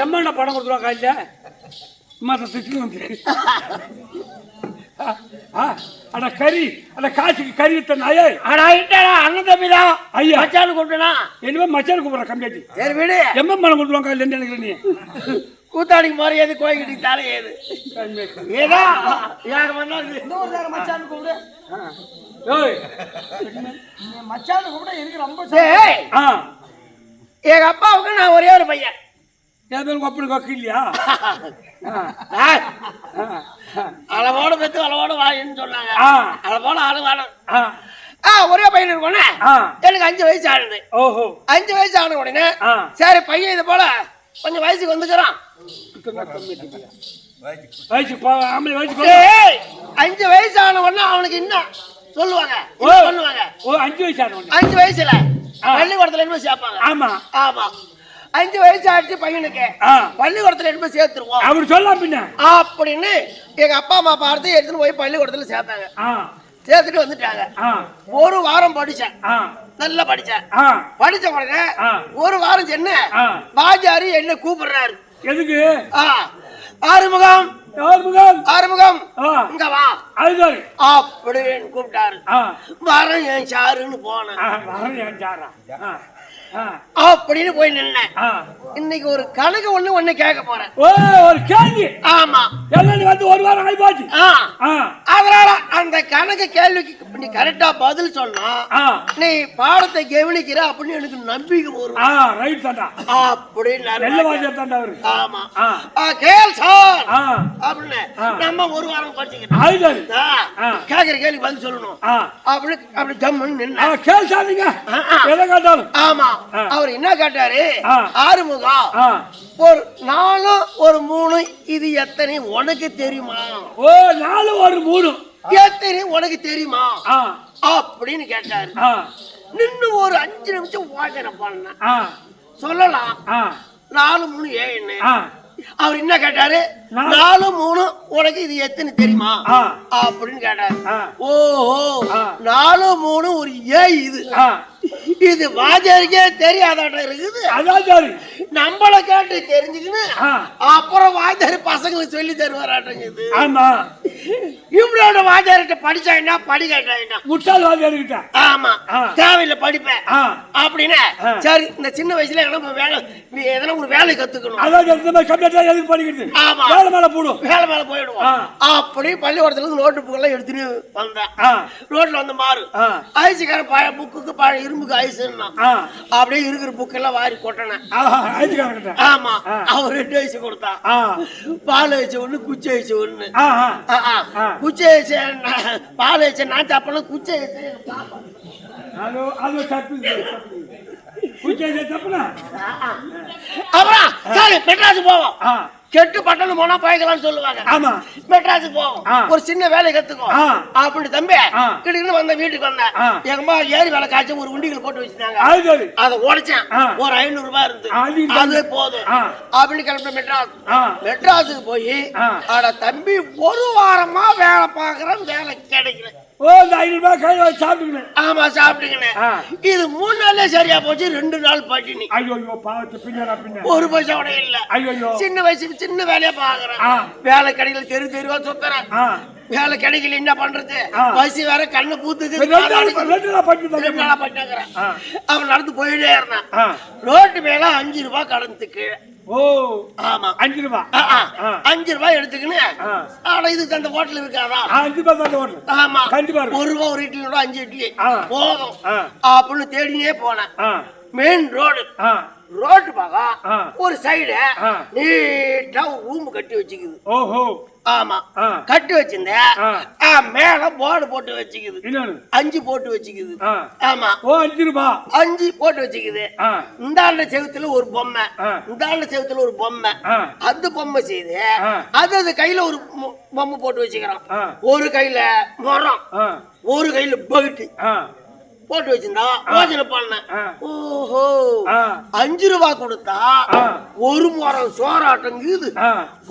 எம்மாண்ட பணம் கொடுத்துருவா காலையில மாத்த திட்டு வந்து அட கறி அட காசுக்கு கறி வித்த நாயே அடா இட்டடா அண்ணன் தம்பிதான் ஐயா மச்சான் கூப்பிட்டனா என்னவே மச்சான் கூப்பிடுற கம்மியாட்டி சரி விடு எம்ம பணம் கொடுத்துருவா காலையில நினைக்கிற நீ கூத்தாடிக்கு மாதிரி ஏது கோயிக்கிட்டு தலை ஏது ஏதா யார் வந்தாரு இன்னொரு நேரம் மச்சான் கூப்பிடு மச்சான் கூப்பிட எனக்கு ரொம்ப எங்க அப்பாவுக்கு நான் ஒரே ஒரு பையன் ஏதோ அப்படி கொக்கு இல்லையா அளவோட பெற்று அளவோட வாயின்னு சொன்னாங்க அளவோட ஆளு வேணும் ஒரே பையன் இருக்கோன்னே எனக்கு 5 வயசு ஆனது. ஓஹோ 5 வயசு ஆன உடனே சரி பையன் இது போல கொஞ்சம் வயசுக்கு வந்துக்கிறான். 5 வயசு ஆன உடனே அவனுக்கு என்ன சொல்லுவாங்க 5 வயசுல பள்ளிக்கூடத்துல என்ன சேர்ப்பாங்க. ஆமா ஆமா 5 வயசு ஆச்சு பையனுக்கு பள்ளிக்கூடத்துல என்ன சேர்த்துருவோம் அப்படி சொல்லலாம் பின்ன அப்படின்னு எங்க அப்பா அம்மா பார்த்து எடுத்துன்னு போய் பள்ளிக்கூடத்துல சேர்த்தாங்க. சேர்த்துட்டு வந்துட்டாங்க. ஒரு வாரம் படிச்சேன், நல்லா படிச்சேன். படிச்ச உடனே ஒரு வாரம் என்ன வாஜாரி என்ன கூப்பிடுறாரு. எதுக்கு? ஆறுமுகம் ஆறுமுகம் இங்க வா அதுதான் அப்படின்னு கூப்பிட்டாரு. வரேன் என் சாருன்னு போனேன். அப்படின்னு போய் நின்னேன். இன்னைக்கு ஒரு கணக்கு ஒண்ணு கேட்க போறேன். ஒரு கேள்வி. ஆமா வந்து ஒரு வாரம் ஆகி போச்சு. அதனால அந்த கணக்கு கேள்விக்கு நீ கரெக்டா பதில் சொன்னா நீ பாடத்தை கவனிக்கிற அப்படின்னு எனக்கு நம்பிக்கை வரும். அப்படின்னு ஆமா கேள் சார் அப்படின்னு நம்ம ஒரு வாரம் படிச்சுக்கிட்டோம். கேட்கிற கேள்வி பதில் சொல்லணும் அப்படின்னு அப்படி ஜம்முன்னு நின்ன கேள் சார். ஆமா அவர் என்ன கேட்டாரு, ஆறுமுகம் ஒரு 4 ஒரு 3 இது எத்தனை உனக்கு தெரியுமா? 4 ஒரு 3 எத்தனை உனக்கு தெரியுமா அப்படின்னு கேட்டாரு. நின்னு ஒரு 5 நிமிஷம் யோசனை பண்ண சொல்லலாம். 4 3 7 அவர் என்ன கேட்டாரு, 4 3 உனக்கு இது எத்தனை தெரியுமா அப்படின்னு கேட்டாரு. ஓஹோ 4 3 ஒரு 7 இது இது வாஜருக்கே தெரியாதாட்ட இருக்குது. அதான் நம்மள கேட்டு தெரிஞ்சுக்கின்னு அப்புறம் வாஜாரி பசங்களுக்கு சொல்லி தருவாராட்டங்குது. ஆமா இவரோட வாஜாரிட்ட படிச்சா என்ன படிக்காட்டா என்ன முட்டாள் வாஜாரிட்ட. ஆமா தேவையில்லை படிப்பேன் அப்படின்னு. சரி இந்த சின்ன வயசுல நம்ம வேலை எதனா ஒரு வேலை கத்துக்கணும். அதான் படிக்கிறது. ஆமா வேலை மேல போடுவோம், வேலை மேல போயிடுவோம். அப்படி பள்ளிக்கூடத்துல இருந்து நோட்டு புக்கெல்லாம் எடுத்துட்டு வந்தேன். ரோட்ல வந்து மாறு ஐசுக்கார பழைய புக்குக்கு பழைய இரும்புக்கு ஐசுன்னா அப்படியே இருக்கிற புக்கெல்லாம் வாரி கொட்டினேன். ஆமா அவர் 2 வயசு கொடுத்தான். பால் வச்ச ஒண்ணு குச்சி வச்ச ஒண்ணு. குச்சி வச்ச பால் வச்ச நான் சாப்பிடலாம். குச்சி வச்ச அப்புறம் சரி மெட்ராஸ் போவோம். கெட்டு பட்டணம் போனா பயக்கலாம்னு சொல்லுவாங்க. ஆமா மெட்ராஸுக்கு போவோம், ஒரு சின்ன வேலை கத்துக்கோ அப்படி தம்பி கிட்ட வந்த வீட்டுக்கு வந்தேன். எங்க அம்மா ஏரி வேலை காய்ச்சி ஒரு உண்டிகள் போட்டு வச்சிருந்தாங்க. அதை உடைச்சேன். ஒரு 500 ரூபாய் இருந்து அது போதும் அப்படின்னு கிளம்பி மெட்ராஸுக்கு போய் அட தம்பி ஒரு வாரமா வேலை பாக்குறேன், வேலை கிடைக்கல. 500 ரூபாய் கையில சாப்பிட்டுக்கணும். ஆமா சாப்பிட்டுக்கணும். இது 3 நாள்ல சரியா போச்சு, 2 நாள் பட்டினி. ஒரு பைசா கூட இல்ல. சின்ன வயசுக்கு சின்ன வேலையா பாக்குறேன், வேலை கிடைக்கல. தெருவா சுத்துறேன், வேலை கிடைக்கல. என்ன பண்றது, வயசு வேற கண்ணு பூத்துக்கு. அவன் நடந்து போயிட்டே இருந்தான். ரோட்டு மேல 5 ரூபாய் கடந்துக்கு. ஓ ஆமா 5 ரூபாய். 5 ரூபாய் எடுத்துக்கின்னு ஆனா இதுக்கு அந்த ஹோட்டல் இருக்காதா? 5 ரூபாய் அந்த ஹோட்டல். ஆமா கண்டிப்பா 1 ரூபாய் ஒரு இட்லி 5 இட்லி போதும் அப்படின்னு தேடினே போனேன். மெயின் ரோடு ரோட்டு பக்கம் ஒரு சைடு நீட்டா ஒரு ரூம் கட்டி வச்சுக்குது. ஓஹோ ஆமா கட்டி வச்சிருந்தேன். மேல போர்டு போட்டு வச்சுக்குது, 5 போட்டு வச்சுக்குது. ஆமா 5 ரூபாய் 5 போட்டு வச்சுக்குது. இந்தாண்ட செவுத்துல ஒரு பொம்மை, இந்தாண்ட செவுத்துல ஒரு பொம்மை. அந்த பொம்மை செய்து அது கையில ஒரு பொம்மை போட்டு வச்சுக்கிறான். ஒரு கையில மரம், ஒரு கையில பகுட்டி போட்டு வச்சிருந்தா யோசனை பண்ண. ஓஹோ 5 ரூபாய் கொடுத்தா ஒரு முறம் சோறாட்டம் இருக்குது,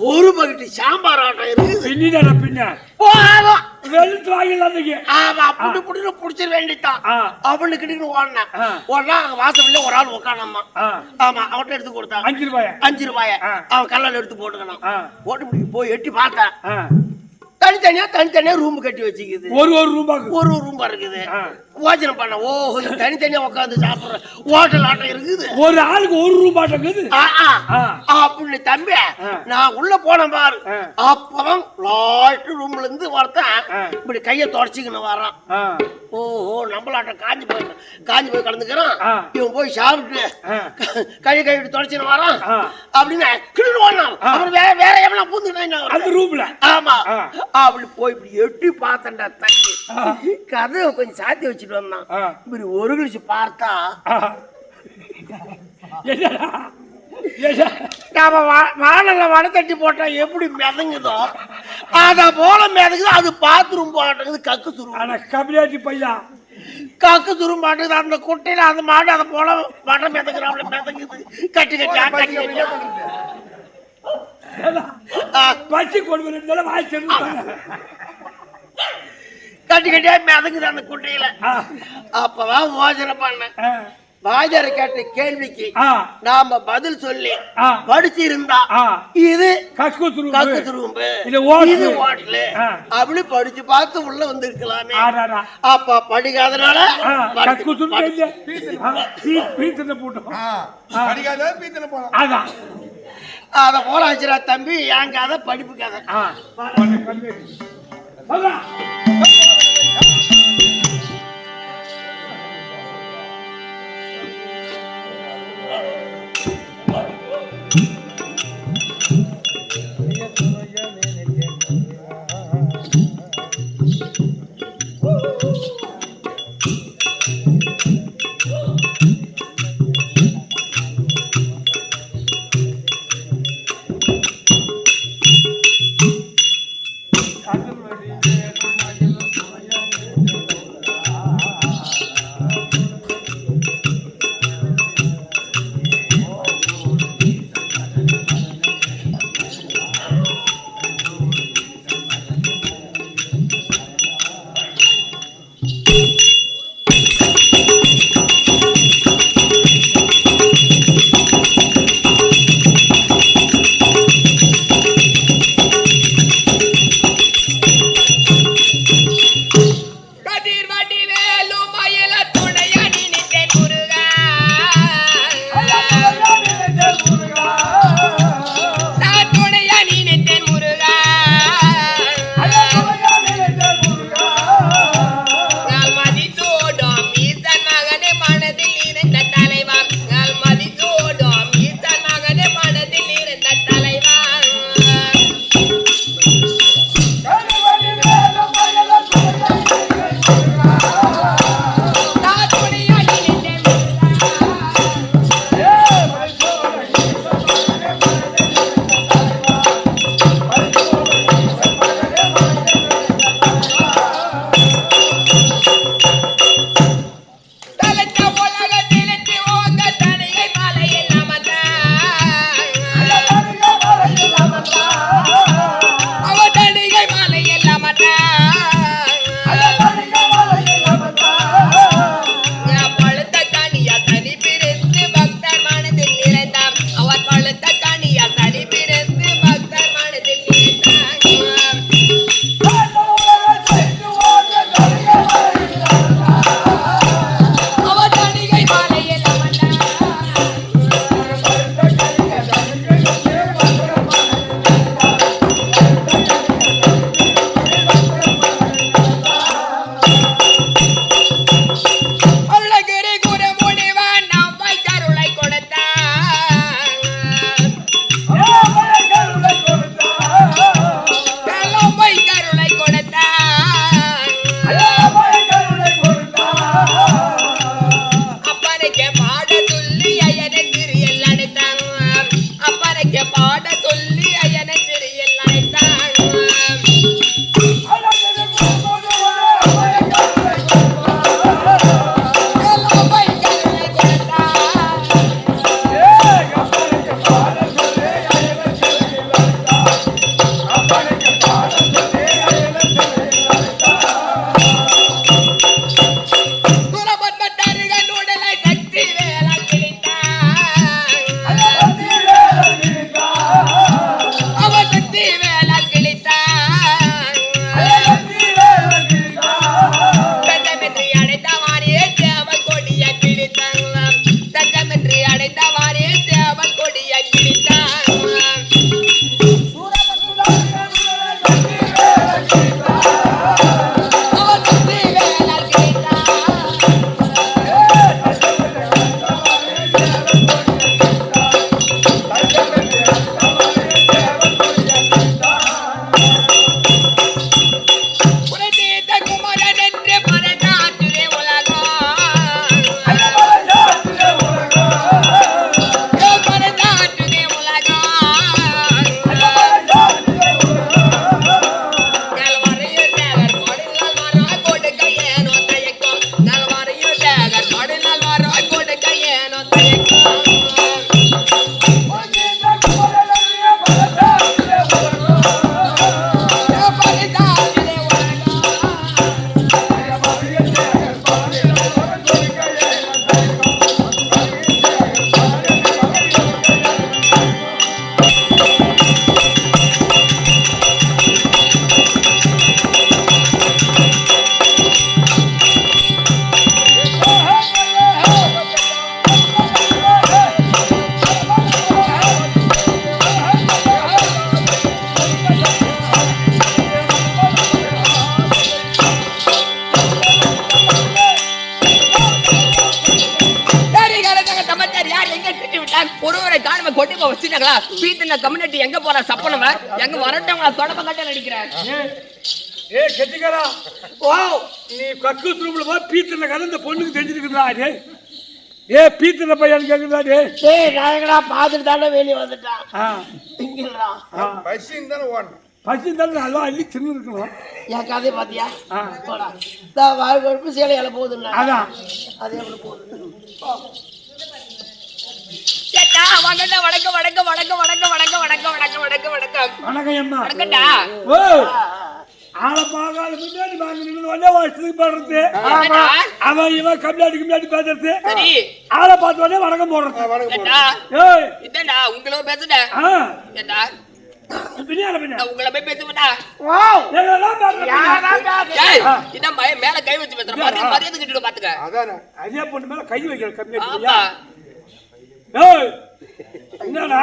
ஒரு பக்கெட்டு சாம்பார் ஆட்டம் இருக்குது. வெளுத்து வாங்கிடலாம் ஆமா புடி புடின்னு புடிச்சிட வேண்டியதான் அவனு கிட்ட ஓடினேன் ஓடனா அங்க வாசல்ல ஒரு ஆள் உட்காரமா ஆமா அவன்கிட்ட எடுத்து கொடுத்தான் 5 ரூபாய் அவன் கல்லால எடுத்து போட்டுக்கணும் போட்டு போய் எட்டி பார்த்தேன் தனித்தனியா ரூம் கட்டி வச்சுக்குது ஒரு ரூம் இருக்குது யோசனை பண்ண ஓஹோ தனித்தனியா உட்காந்து சாப்பிடுற ஹோட்டல் ஆட்டம் இருக்குது ஒரு ஆளுக்கு ஒரு ரூம் ஆட்டம் இருக்குது அப்படின்னு தம்பி நான் உள்ள போனேன் பாரு அப்பதான் லாஸ்ட் ரூம்ல இருந்து ஒருத்தன் இப்படி கைய தொடச்சிக்கணும் வரான் ஓஹோ நம்மளாட்டம் காஞ்சி போய் கலந்துக்கிறான் இவன் போய் சாப்பிட்டு கையை தொடச்சின்னு வரான் அப்படின்னு கிளம்பி ஓடலாம் அப்புறம் வேற எவ்வளவு பூந்துக்கிட்டாங்க ரூம்ல ஆமா அப்படி போய் இப்படி எட்டி பார்த்தேன்டா தம்பி கதவை கொஞ்சம் சாத்தி வச்சுட்டு வந்தான் இப்படி ஒரு கழிச்சு பார்த்தா நாம வானல்ல வடை தட்டி போட்டா எப்படி மிதங்குதோ அத போல மிதங்குது அது பாத்ரூம் போட்டது கக்கு சுருங்க கபிலாட்டி பையா கக்கு சுருங்க மாட்டேங்குது அந்த குட்டையில அந்த மாடு அதை போல வடை மிதங்குறாப்புல மிதங்குது கட்டி பச்சை கொண்டு வாய்ச்சி கட்டியா மிதங்குது அந்த குட்டையில அப்பதான் யோசனை பண்ண வாஜரை கேட்ட கேள்விக்கு நாம பதில் சொல்லி படிச்சிருந்தா இது கக்கு துரும்பு இது ஹோட்டலு அப்படி படிச்சு பார்த்து உள்ள வந்திருக்கலாமே அப்ப படிக்காதனால அத போல ஆச்சுரா தம்பி என் கதை படிப்பு கதை கொண்டு போய் வச்சுட்டாங்களா பீத்தின கம்யூனிட்டி எங்க போற சப்பனவ எங்க வரட்டவங்கள தொடப்ப கட்ட நடிக்கிறேன் ஏ கெட்டிக்காரா நீ கக்கூஸ் ரூம்ல போய் பீத்தின கதை இந்த பொண்ணுக்கு தெரிஞ்சிருக்குதா டே ஏ பீத்தின பையன் கேக்குதா டே டேய் நாயகடா பாத்துட்டு தானே வெளிய வந்துட்டான் இங்கடா பசின்னு தானே ஓடணும் பசி தான் நல்லா அள்ளி சின்ன இருக்கணும் என் கதை பாத்தியா போடா தா வாய் கொழுப்பு சேலையால போகுதுன்னா அதான் அது எப்படி போகுது கேட்டா வணக்கம் வணக்கம் வணக்கம் வணக்கம் வணக்கம் வணக்கம் வணக்கம் வணக்கம் வணக்கம் வணக்கம் வணக்கம் அம்மா வணக்கம்டா ஓ ஆளை பார்க்காத முன்னாடி வாங்கி நின்று ஒன்னே வாசத்துக்கு பாடுறது அவன் இவன் கம்மியாடி கம்மியாடி பேசுறது சரி ஆளை பார்த்த உடனே வணக்கம் போடுறது கேட்டா ஏய் இதடா உங்களோ பேசுடா கேட்டா பின்னால பின்ன நான் உங்களை போய் பேசுவேடா வாவ் எல்லாம் பேசுறது ஏய் இதான் மேல கை வச்சு பேசுற மரியாதை கிட்ட பாத்துக்க அதானே அதே பொண்ணு மேல கை வைக்கிற கம்மியாடி ஆமா ஏய் என்னடா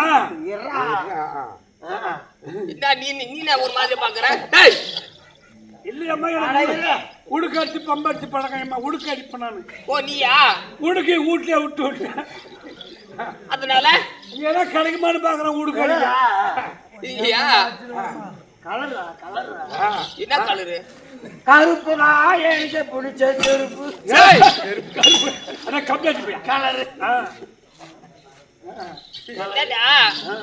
இதா நீ ஒரு மாதிரி பாக்குற டேய் இல்லையம்மா உடுக்க அடிச்சு பம்படிச்சு பழக்கம்மா உடுக்க அடிப்பேன் நான் ஓ நீயா உடுக்கி வீட்லயே விட்டு விட்டேன் அதனால ஏன்னா கிடைக்குமான்னு பாக்குறேன் உடுக்க அடிக்க ஐயா கலரா என்ன கலரு கருப்புனா எனக்கு பிடிச்ச செருப்பு அட கம்மியாச்சு போய் கலரு என்னடா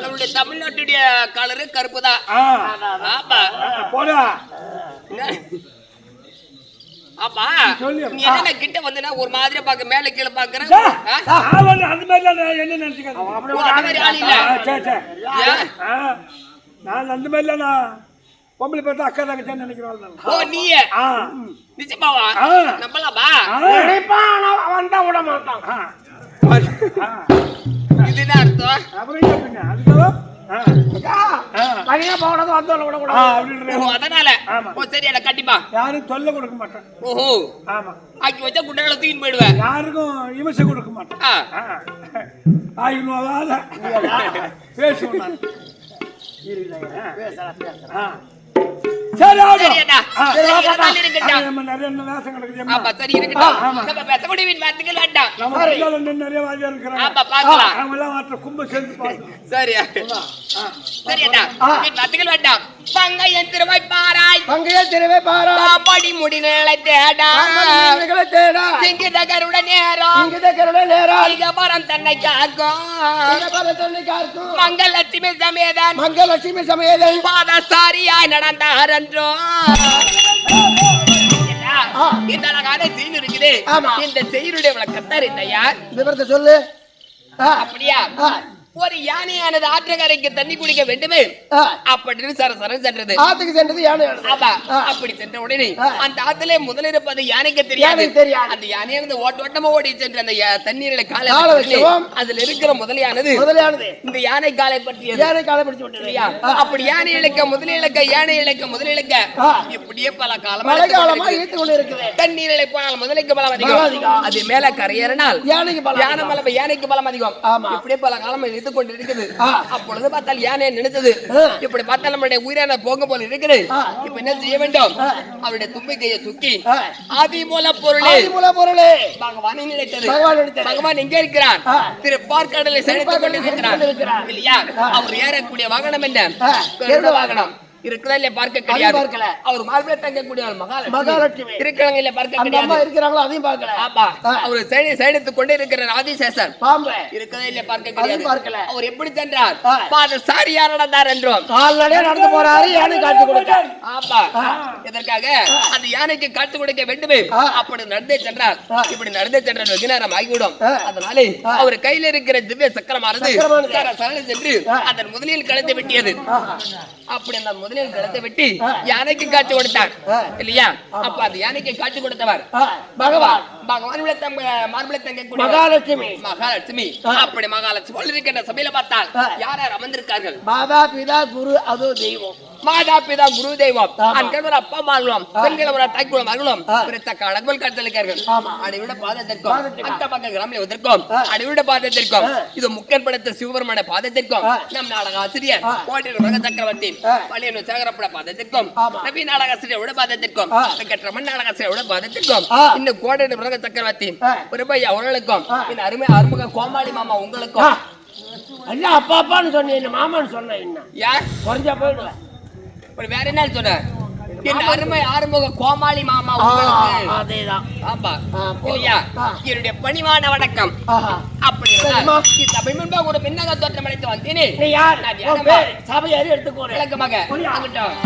நம்மளுடைய தமிழ்நாட்டுடைய கலரு கருப்பு தான் ஆமா போடா ஆமா சொல்லு. நீ என்ன கிட்ட வந்தனா ஒரு மாதிரியா பாக்க மேல கீழ பாக்குற அந்த மாதிரி என்ன நினைச்சுக்காது அந்த மாதிரி ஆள் இல்ல நான் அந்த மாதிரி நான் பொம்பளை பார்த்தா அக்கா தங்கச்சான்னு நினைக்கிறேன் ஓ நீ நிச்சயமாவா நம்பலாமா அவன் தான் விட மாட்டான் இதுதான் அர்த்தம் அப்புறம் என்ன பின்ன அதுதான் பையன் போனது வந்தோட விட கூடாது ஓ அதனால ஓ சரி அட கண்டிப்பா யாரும் தொல்லை கொடுக்க மாட்டேன் ஓஹோ ஆமா ஆக்கி வச்சா குண்டால தூக்கிட்டு போயிடுவேன் யாருக்கும் இமசை கொடுக்க மாட்டேன் ஆயிரம் பேசுவேன் நான் சரி சரிடா சரி இருக்கட்டும் நம்ம நிறைய வேஷம் கிடக்குது ஆமா சரி இருக்கட்டும் நம்ம பெத்தகுடி வீட் வார்த்தைகள் வேண்டாம் நம்ம நிறைய வாஜா இருக்கிறாங்க ஆமா பாக்கலாம் அவங்க எல்லாம் மாற்ற கும்ப சேர்ந்து பார்க்கணும் சரி சரிடா வீட் வார்த்தைகள் வேண்டாம் பங்கையன் திருவாய் பாராய் பங்கையே திருவே பாரா பாடி முடிநிலை தேடா தேடா சிங்கித கருட நேரம் இங்கத கருட நேரா பரம் தன்னை காக்கும் தன்னை காக்கும் மங்களலட்சுமி சமேதன் மங்களலட்சுமி சமேதன் பாதசாரியாய் நடந்தார் என்றோ இந்த அழகான செய்தி இருக்குது இந்த செய்தியுடைய விளக்கத்தார் இல்லையா விவரத்தை சொல்லு அப்படியா ஒரு யானையானது ஆற்றங்கரைக்கு தண்ணி குடிக்க வேண்டுமே அப்படின்னு சரசரன் சென்றது ஆத்துக்கு சென்றது யானை ஆமா அப்படி சென்ற உடனே அந்த ஆத்துல முதல் இருப்பது யானைக்கு தெரியாது அந்த யானையானது ஓட்டமா ஓடி சென்று அந்த தண்ணீரில காலை அதுல இருக்கிற முதலையானது இந்த யானை காலை பற்றியது யானை காலை பிடிச்சு விட்டது அப்படி யானை இழக்க முதல் இழக்க யானை இழக்க முதல் இழக்க இப்படியே பல காலமா ஈத்து கொண்டு இருக்குது தண்ணீரில போனால் முதலைக்கு பலம் அதிகம் அது மேல கரையேறினால் யானைக்கு பலம் யானைக்கு பலம் அதிகம் இப்படியே பல காலம் இருந்து கொண்டு இருக்குது அப்பொழுது பார்த்தால் யானை நினைத்தது இப்படி பார்த்தால் நம்மளுடைய உயிரான போங்க போல இருக்குது இப்ப என்ன செய்ய வேண்டும் அவருடைய தும்பிக்கையை தூக்கி ஆதி மூல பொருளே பகவானை நினைத்தது பகவான் எங்க இருக்கிறார் திரு பார்க்கடலை செலுத்திக் கொண்டிருக்கிறார் இல்லையா அவர் ஏறக்கூடிய வாகனம் என்ன கருட வாகனம் இருக்கிறதா இல்ல பார்க்க கிடையாது அவர் மார்பிள தங்கக்கூடிய மகாலட்சுமி இருக்கிறாங்க இல்ல பார்க்க கிடையாது இருக்கிறாங்களோ அதையும் பார்க்கல ஆமா அவர் சைனித்துக் கொண்டு இருக்கிற ஆதிசேஷன் பாம்பு இருக்கிறதா இல்ல பார்க்க கிடையாது அவர் எப்படி சென்றார் பாதசாரியா நடந்தார் என்றோம் கால்நடையா நடந்து போறாரு யானை காட்சி கொடுத்தார் ஆமா இதற்காக அந்த யானைக்கு காட்சி கொடுக்க வேண்டுமே அப்படி நடந்தே சென்றார் இப்படி நடந்தே சென்றார் வெகு நேரம் ஆகிவிடும் அதனாலே அவர் கையில இருக்கிற திவ்ய சக்கரமானது சென்று அதன் முதலில் கலந்து வெட்டியது அப்படி அந்த முதலில் கலந்து வெட்டி யானைக்கு காட்சி கொடுத்தார் இல்லையா அப்ப அந்த யானைக்கு காட்சி கொடுத்தவர் பகவான் மார்பிள தங்கக்கூடிய மகாலட்சுமி அப்படி மகாலட்சுமி இருக்கின்ற சபையில பார்த்தால் யார் யார் அமர்ந்திருக்கார்கள் மாதா பிதா குரு அதோ தெய்வம் மாதா பிதா குரு தெய்வம் அன்கவர் அப்பா மார்களும் பெண்கள் தாய்க்குளம் மகளும் பிறத்தக்க அழகுகள் காத்தளிக்கார்கள் அடிவிட பாதத்திற்கும் அக்க பக்க கிராமியத்திற்கும் அடிவிட பாதத்திற்கும் இது முக்கன் படுத்த சிவபெருமான பாதத்திற்கும் நம் நாடக ஆசிரியர் கோட்டை உலக சக்கரவர்த்தி பழைய சேகரப்பட பாதத்திற்கும் நவீன நாடக ஆசிரியரோட பாதத்திற்கும் வெங்கட்ரமன் நாடக ஆசிரியரோட பாதத்திற்கும் இந்த கோட்டை உலக சக்கரவர்த்தி ஒரு பையா அவர்களுக்கும் இந்த அருமை அருமுக கோமாளி மாமா உங்களுக்கும் அல்ல அப்பா அப்பான்னு சொன்னேன் என்ன மாமான்னு சொன்னேன் என்ன ஏன் குறைஞ்சா போயிடுவேன் அப்புறம் வேற என்ன சொன்ன என் அருமை ஆறுமுக கோமாளி மாமா உங்களுக்கு அதேதான் ஆமா இல்லையா என்னுடைய பணிவான வணக்கம் அப்படி சபை முன்பா ஒரு பின்னக தோற்றம் அளித்து வந்தேனே நீ யார் சபையாரி எடுத்துக்கோறேன் விளக்கமாக அங்கிட்டோம்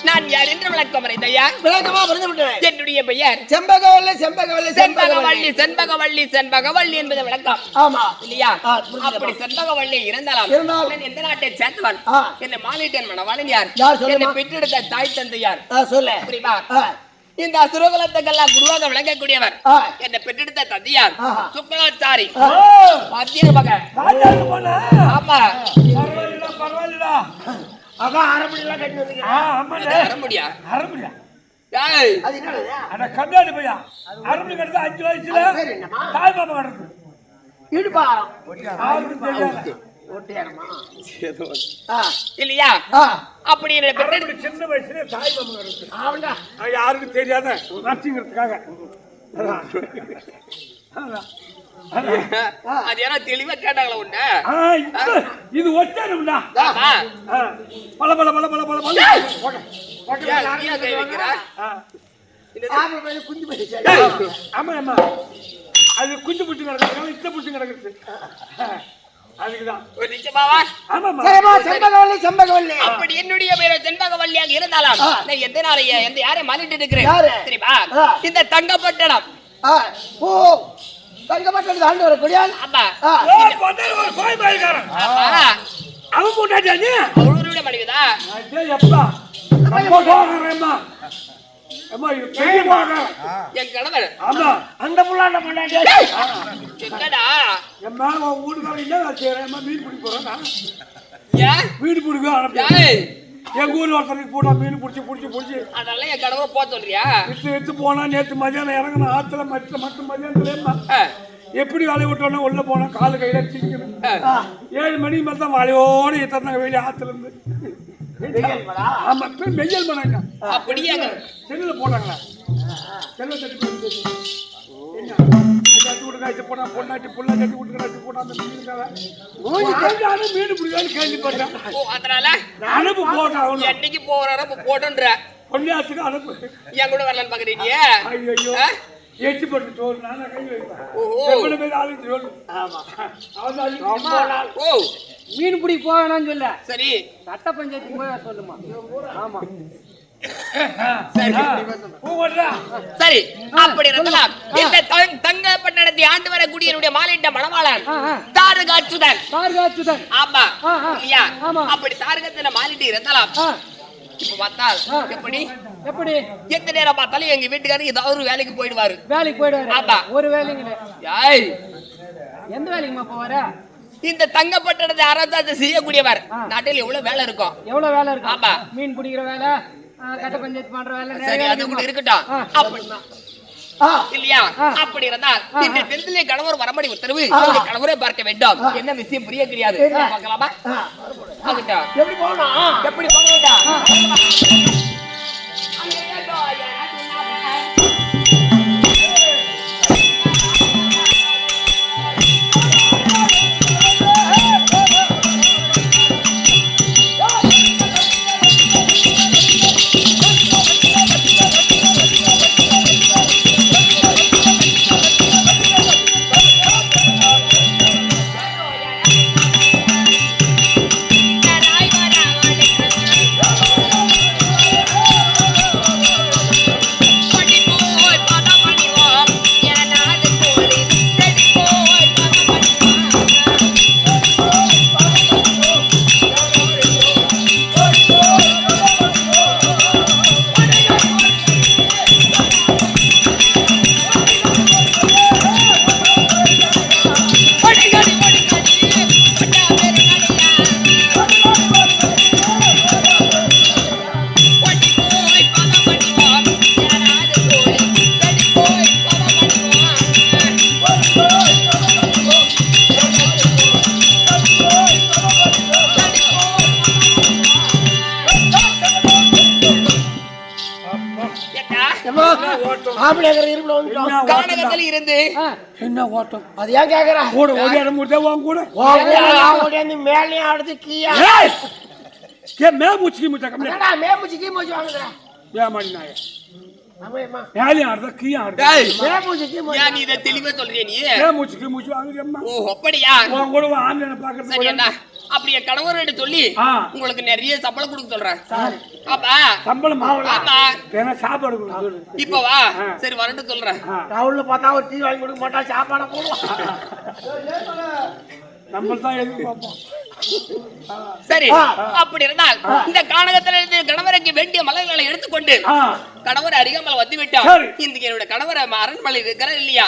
நான் யார் என்று விளக்கம் ஐயா விளக்கமா புரிந்து விட்டேன். என்னுடைய பெயர் செம்பகவல்லி செம்பகவல்லி செண்பகவல்லி செண்பகவல்லி செண்பகவல்லி என்பது விளக்கம் ஆமா இல்லையா? அப்படி செண்பகவல்லி இருந்தாலும் எந்த நாட்டை சேர்ந்தவன் என்ன மாலிட்டன் மணவாளன் யார்? என்னை பெற்றெடுத்த தாய் தந்தை யார்? சொல்லு புரியுமா? இந்த அசுரகுலத்துக்கெல்லாம் குருவாக விளங்கக்கூடியவர் என்னை பெற்றெடுத்த தந்தையார் சுக்கலாச்சாரி மத்திய மக. ஆமா பரவாயில்லடா அதான் அரபடிலாம் கட்டி வந்தீங்க. அரபடியா? அரபடியா? ஏய் அது என்னது? அட கண்ணாடி பையா. அரபடி கட்டது 5 வயசுல தாய் மாமா கட்டது. இடுப்பாரம். யாருக்கு தெரியாது. ஓட்டியாரமா? இல்லையா? அப்படி என்ன பெற்ற சின்ன வயசுல தாய் மாமா கட்டது. ஆவண்டா. யாருக்கு தெரியாத நர்சிங்கிறதுக்காக. அது யாரோ தெளிவா கேட்டாங்களா உன்ன? இது ஒட்டணும்டா. பல பல பல பல பல பல குஞ்சு போயிடுச்சு. ஆமா ஆமா அது குஞ்சு புட்டு கிடக்குது இத்த புட்டு கிடக்குது அதுக்குதான் ஒரு நிச்சயமாவா? ஆமாமா செம்பகவல்லி செம்பகவல்லி. அப்படி என்னுடைய பேர் செண்பகவல்லியாக இருந்தாலும் நான் எந்த நாளைய எந்த யாரை மாறிட்டு இருக்கிறேன் தெரியுமா? இந்த தங்கப்பட்டணம். ஓ தங்கப்பட்டணம் ஆண்டு வரக்கூடிய ஆமா ஒரு கோய் பாய்க்காரன் அவன் போட்டாச்சானே அவருடைய மனைவிதா எப்பா அம்மா அம்மா இது பெரிய பாகர் என் கணவர். ஆமா அந்த புள்ளாண்ட பண்ணாடே என்னடா அம்மா உன் ஊர்காரங்க என்ன செய்றேன் அம்மா மீன் பிடிக்க போறேன்னா ஏன் மீன் பிடிக்க ஆரம்பிச்சா எங்க ஊர்ல ஒருத்தருக்கு போட்டா மீன் பிடிச்சி அதனால என் கணவரை போக சொல்றியா? வித்து போனா நேற்று மதியானம் இறங்கின ஆத்துல மட்டும் மதியானத்துல எப்படி வேலையை விட்டோன்னா உள்ள போனா காலு கையில சிக்கணும் 7 மணிக்கு மேல தான் வலையோட எத்தனை வெளியே ஆத்துல இருந்து ஆமா வெயில் மனாங்க அப்படியே செல்லுல போட்டாங்களா செல்ல தட்டி கட்டி விட்டு காய்ச்சி போனா பொண்டாட்டி புள்ள கட்டி விட்டு காய்ச்சி போனா அந்த மீன் பிடிக்காது கேள்விப்பட்டேன் அதனால அனுப்பு போட்டோம் என்னைக்கு போறப்ப போட்டோன்ற பொண்ணியாத்துக்கு அனுப்பு என் கூட வரலான்னு பாக்குறீங்க ஐயோ எச்சு போட்டு சோறு நானா கை வைப்பேன் ஓ மீன் பிடி போவேணான்னு சொல்ல சரி சட்ட பஞ்சாயத்துக்கு போய் சொல்லுமா ஆமா சரி அப்படி இருக்கலாம் இந்த தங்க பட்டணத்தை ஆண்டு வரக்கூடிய என்னுடைய மாலையிட்ட மணவாளன் தாரகாச்சுதன் ஆமா இல்லையா அப்படி தாரகத்தின மாலிட்டு இருந்தாலாம் இப்ப பார்த்தால் எப்படி எந்த நேரம் பார்த்தாலும் எங்க வீட்டுக்காரர் ஏதாவது ஒரு வேலைக்கு போயிடுவாரு ஆமா ஒரு வேலைங்க ஏய் எந்த வேலைக்குமா போவார இந்த தங்க பட்டணத்தை அரசாட்சி செய்யக்கூடியவர் நாட்டில் எவ்வளவு வேலை இருக்கும் ஆமா மீன் பிடிக்கிற வேலை கட்ட பஞ்சாயத்து பண்ற வேலை சரி அது கூட இருக்கட்டும் அப்படி இல்லையா அப்படி இருந்தால் இந்த தெருவிலே கணவர் வரமடி உத்தரவு கணவரை பார்க்க வேண்டும் என்ன விஷயம் புரிய கிடையாது பார்க்கலாமா எப்படி போகணும் எப்படி போக இருந்து என்ன ஓட்டம் அது ஏன் கேக்குறா கூட ஓடியாட முடியா வாங்க கூட மேலையும் ஆடுது கீழே மேமூச்சி முட்டா கம்மியா மேம்பூச்சி கீ மூச்சு வாங்குறா ஏமாடி நாய மேலையும் ஆடுதா கீழே ஆடுதா மேம்பூச்சி கீ மூச்சு நீ இதை தெளிவா சொல்றியா நீ மேமூச்சி கீ மூச்சு வாங்குறியம்மா ஓ அப்படியா உங்க கூட ஆன்லைன்ல பாக்குறது சரி என்ன அப்படி என் கணவர்கிட்ட சொல்லி உங்களுக்கு நிறைய சம்பளம் கொடுக்க சொல்றேன் அப்பா சம்பளம் ஆமா ஏன்னா சாப்பாடு கொடுக்க இப்ப வா சரி வரட்டு சொல்றேன் டவுன்ல பார்த்தா ஒரு டீ வாங்கி கொடுக்க மாட்டா சாப்பாட போடுவான் நம்ம தான் எதிர்பார்ப்போம் சரி அப்படி இருந்தால் இந்த கானகத்துல இருந்து கணவருக்கு வேண்டிய மலர்களை எடுத்துக்கொண்டு கணவர் அருகாமல் வந்து விட்டார் இந்த என்னோட கணவரை அரண்மனை இருக்கிறார் இல்லையா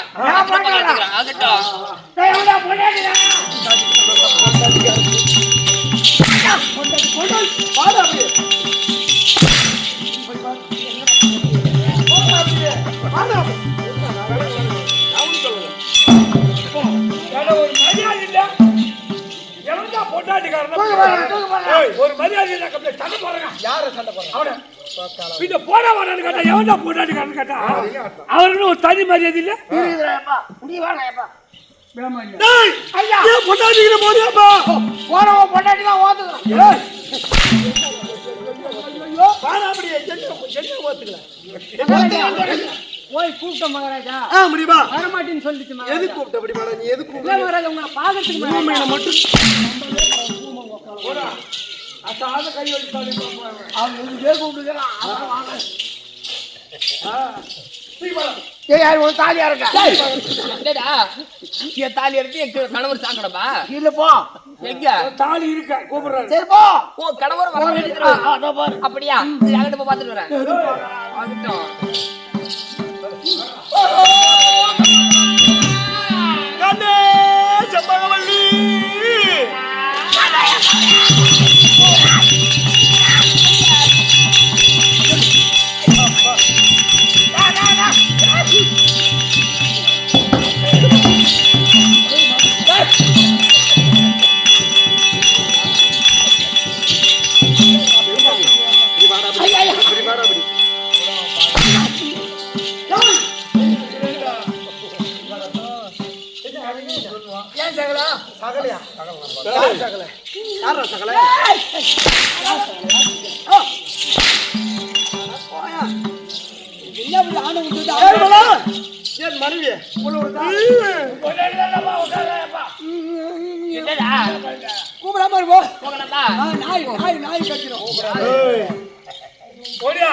ஆகட்டும் ஒரு மரியாதை இல்ல எவன்டா பொண்டாட்டிக்காரன் ஒரு மரியாதை இல்ல கம்ப்ளீட் சண்டை போறாங்க யார சண்டை போறாங்க அவன இந்த போட வரன்னு கேட்டா எவன்டா பொண்டாட்டிக்காரன் கேட்டா அவருக்கு ஒரு தனி மரியாதை இல்ல நீ வாடா டேய் ஐயா பொண்டாட்டிக்கிற போறியாப்பா போறவ பொண்டாட்டி தான் ஓதுறான் ஐயோ வாடா அப்படியே என்ன ஓத்துக்கல போய் கூப்பிட்ட மகாராஜா முடியுமா வரமாட்டேன்னு சொல்லிச்சு எது கூப்பிட்ட அப்படி மேடம் நீ எது கூப்பிட்ட மகாராஜா உங்களை பாக்கிறதுக்கு மட்டும் அசாத கை வச்சுட்டாலே அவன் எதுக்கே கூப்பிட்டுக்கிறான் அதான் வாங்க யார் ஒரு தாலியா இருக்கா என் தாலி எடுத்து என் கணவர் சாக்கணுமா இல்ல போ எங்க தாலி இருக்க கூப்பிடுறாரு சரி போ ஓ கணவர் வர அப்படியா சரி அங்கிட்டு போய் பார்த்துட்டு வரேன் ஆகட்டும் கண்ணே செம்பகவல்லி சகலையா சகலை யாரா சகலை என் மனைவி கூப்பிடாம இருப்போம் நாய் நாய் நாய் கட்டிடும் போடியா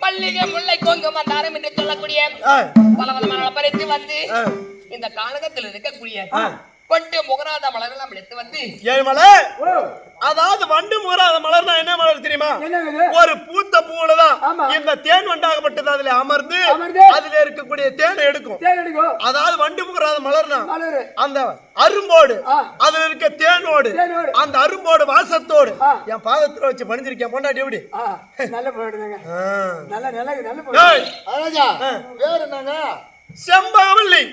மல்லிகை முல்லை கொங்கு மந்தாரம் என்று சொல்லக்கூடிய பல பல பறித்து வந்து இந்த கானகத்தில் இருக்கக்கூடிய பட்டு முகராத மலர்கள் நம்ம எடுத்து வந்து ஏழு மலர் அதாவது வண்டு முகராத மலர்னா என்ன மலர் தெரியுமா? ஒரு பூத்த பூவுலதான் இந்த தேன் வண்டாகப்பட்டது அதுல அமர்ந்து அதுல இருக்கக்கூடிய தேனை எடுக்கும். அதாவது வண்டு முகராத மலர்னா அந்த அரும்போடு அதுல இருக்க தேனோடு அந்த அரும்போடு வாசத்தோடு என் பாதத்துல வச்சு பணிஞ்சிருக்கேன். பொண்டாட்டி எப்படி பேர் என்னங்க? செம்பாவல்லி.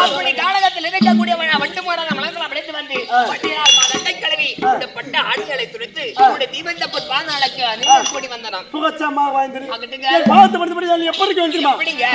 அப்படி காலகத்தில் இருக்கக்கூடிய வண்டு முகராத மலர்கள் அடைத்து வந்து கழுவி பட்ட ஆடுகளை துடைத்து தீபந்த பாநாளுக்கு அநேகம் கூடி வந்தான். எப்படிங்க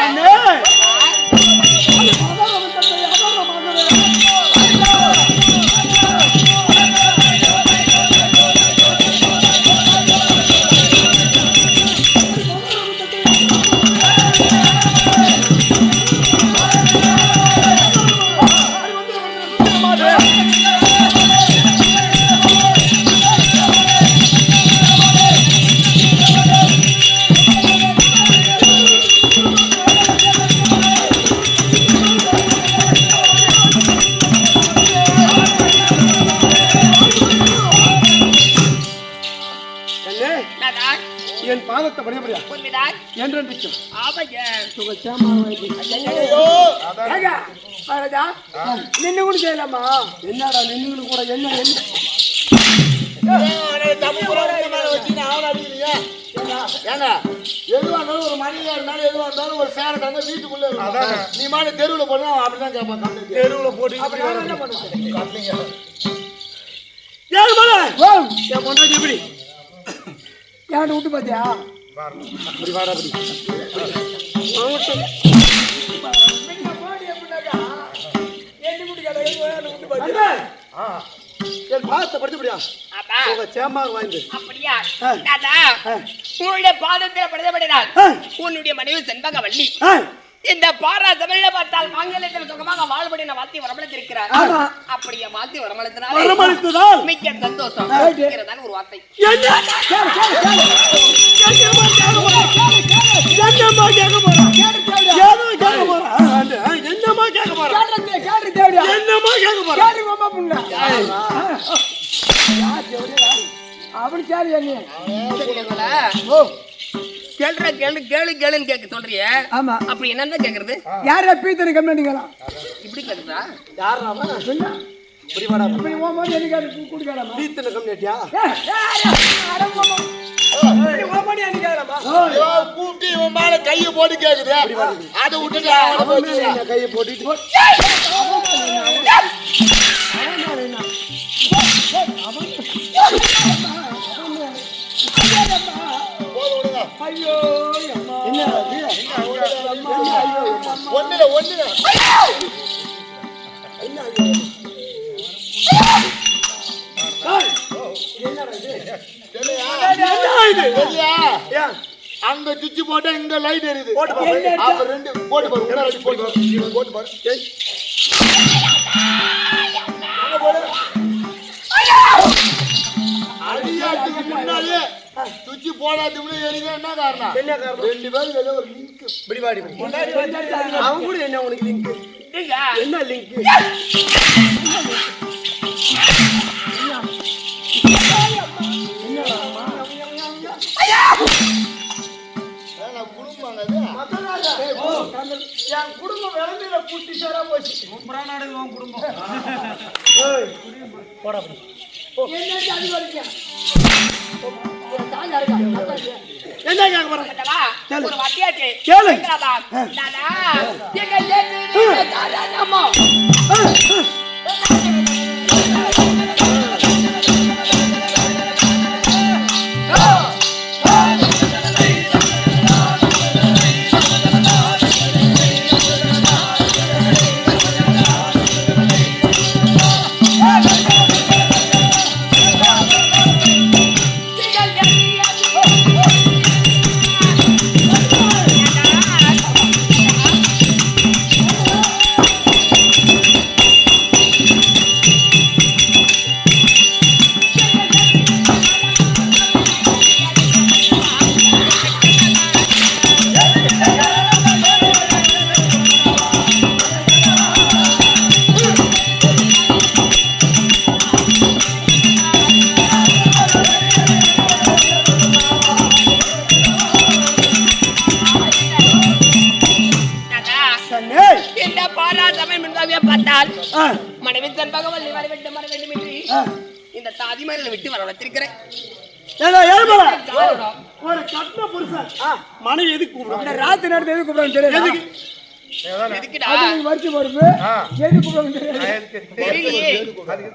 என்றென்றைக்கும் ஆமாங்க. ஏங்க, மகாராஜா, நின்னு கூட செய்யலாமா? என்னடா நின்னு கூட என்ன எதுவா இருந்தாலும் ஒரு மனிதா இருந்தாலும் எதுவா இருந்தாலும் ஒரு சேரட்டா இருந்தாலும் வீட்டுக்குள்ள இருக்கும். நீ மாதிரி தெருவுல போனா அவன் அப்படிதான் கேட்பான். தெருவுல போட்டு அப்படி வேற என்ன பண்ணுங்க? யாரு போல என் பொண்டாட்டி எப்படி யார்கிட்ட விட்டு பாத்தியா? அப்படி வாடா அப்படி என் பாதத்தை படுத்தபடியா அப்பா, உங்க சேமாக வாய்ந்து அப்படியா? தாத்தா, உன்னுடைய பாதத்தில் படுத்தப்படினால் உன்னுடைய மனைவி செண்பகவல்லி இந்த பாரா தமிழ்ல பார்த்தால் மாங்கல்யத்தில் சுகமாக வாழ்படி நான் வாழ்த்தி வரமளித்திருக்கிறார். அப்படியே வாழ்த்தி வரமளித்ததால் மிக்க சந்தோஷம் இருக்கிறதான ஒரு வார்த்தை. அப்படி கேளு என்ன? கேள்ற கேளு கேளு கேளுன்னு கேட்க சொல்றிய. ஆமா. அப்படி என்னன்னு கேக்குறது? யார பீத்தனை கம்ப்ளைண்ட்ங்களா? இப்படி கேக்குதா? யாரா சொன்னா இப்படி வாடா இப்படி ஓ மாதிரி எனக்கு குடுக்கலாமா? பீத்தன கம்யூனிட்டியா கூப்பிட்டு இவன் மேல கையை போட்டு கேக்குது. அதை விட்டுட்டு கையை போட்டுட்டு ஐயோ என்ன ஒண்ணுல ஒண்ணுல அங்க சுவிட்ச் போட்டா இங்க லைட் எரியுது. அப்ப ரெண்டு போட்டு பாரு. உள்ள ரெண்டு போட்டு பாரு. போட்டு பாரு. அங்க போடு. அடியாட்டுக்கு முன்னாலே சுவிட்ச் போடாதுன்னு எரியுது. என்ன காரணம்? என்ன காரணம்? ரெண்டு பேரும் ஏதோ ஒரு லிங்க். இப்படி வாடி அவன் கூட என்ன உனக்கு லிங்க் என்ன லிங்க் என் குடும்பம் விளம்பில கூட்டி சேரா போச்சு. குடும்பம் என்ன கேட்க போற ஒரு வாத்தியாச்சு கேளு. தாதா எங்க ஏத்து தாதா அம்மா மனைவி செண்பகவல்லி வர வேண்டும் என்று இந்த தாதிமாரில் விட்டு வர வச்சிருக்கிறேன். ஒரு கட்ட புருஷன் மனைவி எதுக்கு கூப்பிடுறாங்க? ராத்திரி நேரத்தை எதுக்கு கூப்பிடுறாங்க தெரியாது? எதுக்குடா? வரிச்சு போறது எதுக்கு கூப்பிடுறாங்க தெரியாது? தெரியலையே.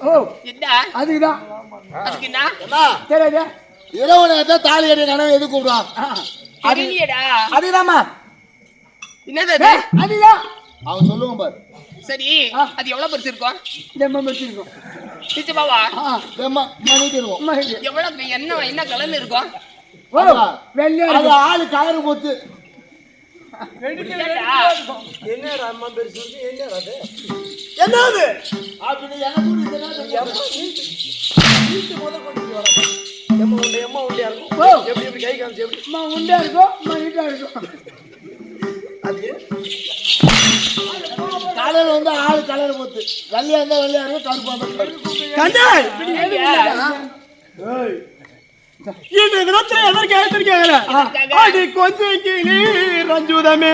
ஓ என்ன? அதுக்குதான். அதுக்கு என்ன? தெரியாது. இரவு நேரத்தை தாலி கட்டிய கனவு எதுக்கு கூப்பிடுவான்? தெரியலையேடா. அதுதாம்மா. என்னது அது? அதுதான் அவன் சொல்லுவான் பாரு. சரி, அது எவ்வளவு பெருசு இருக்கும்? வச்சிருக்கோம் நிச்சயமாவா? எவ்வளவு எவ்வளவு என்ன கலர்ல இருக்கும்? அது ஆளு கலரு போத்து. என்னடா அம்மா பெருசு என்னடா அது என்னது அப்படி எனக்கு முதல் கொண்டு எம்மா உண்டியா இருக்கும் எப்படி எப்படி கை காமிச்சு எப்படி அம்மா உண்டா இருக்கும் அம்மா நீட்டா இருக்கும். அது கலர் வந்து ஆளு கலர் போத்து. வெள்ளையா இருந்தா வெள்ளையா இருக்கும், கருப்பா இருந்தா இந்த தினத்துல எதற்கு அழைத்திருக்காங்க? அடி கொஞ்சம் கிளி ரஞ்சுதமே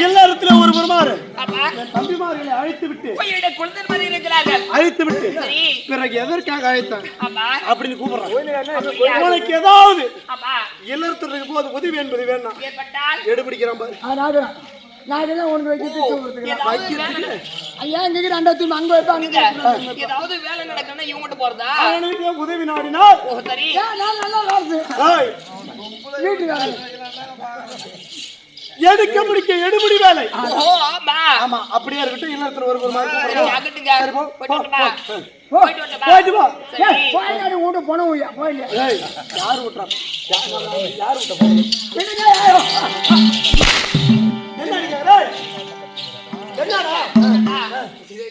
எல்லாத்துல ஒரு பெருமாறு தம்பிமார்களை அழைத்து விட்டு பிறகு எதற்காக அழைத்தான் அப்படின்னு கூப்பிடுறான். உனக்கு ஏதாவது இல்லறத்துல இருக்கும் போது உதவி என்பது வேண்டாம் எடுபிடிக்கிறான் பாரு. நான் இதெல்லாம் ஒன்று வைக்கிறதுக்கு ஐயா இங்க ரெண்டாவது அங்க வைப்பாங்க. ஏதாவது வேலை நடக்கணும்னா இவங்க போறதா உதவி நாடினால் சரி நான் நல்லா வாசு வீட்டுக்காரங்க எடுக்க முடிக்க எடுபடி வேலை. ஆமா ஆமா அப்படியே இருக்கட்டும். இல்லறத்துல ஒரு போயிட்டு வா. போய் ஊட்ட போனோம் போயில யாரு விட்டுறா யாரு விட்ட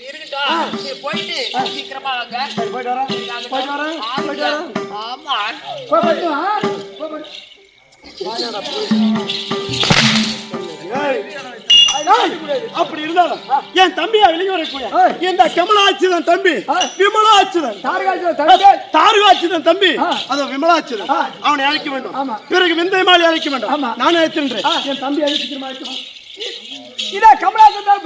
இருக்கட்டும் போயிட்டு சீக்கிரமா வாங்க. போயிட்டு வரேன். ஆமா அப்படி இருந்தாலும் என் தம்பியா வெளியே வரக்கூடிய இந்த கமலாட்சிதன் தம்பி விமலாட்சிதன் தாரகாட்சிதன் தம்பி அதோ விமலாட்சிதன் அவனை அழைக்க வேண்டும். பிறகு விந்தை மாலை அழைக்க வேண்டும். நான் அழைக்கின்றேன். என் தம்பி அழைச்சிக்கிறேன். இதா கமலாட்சிதன்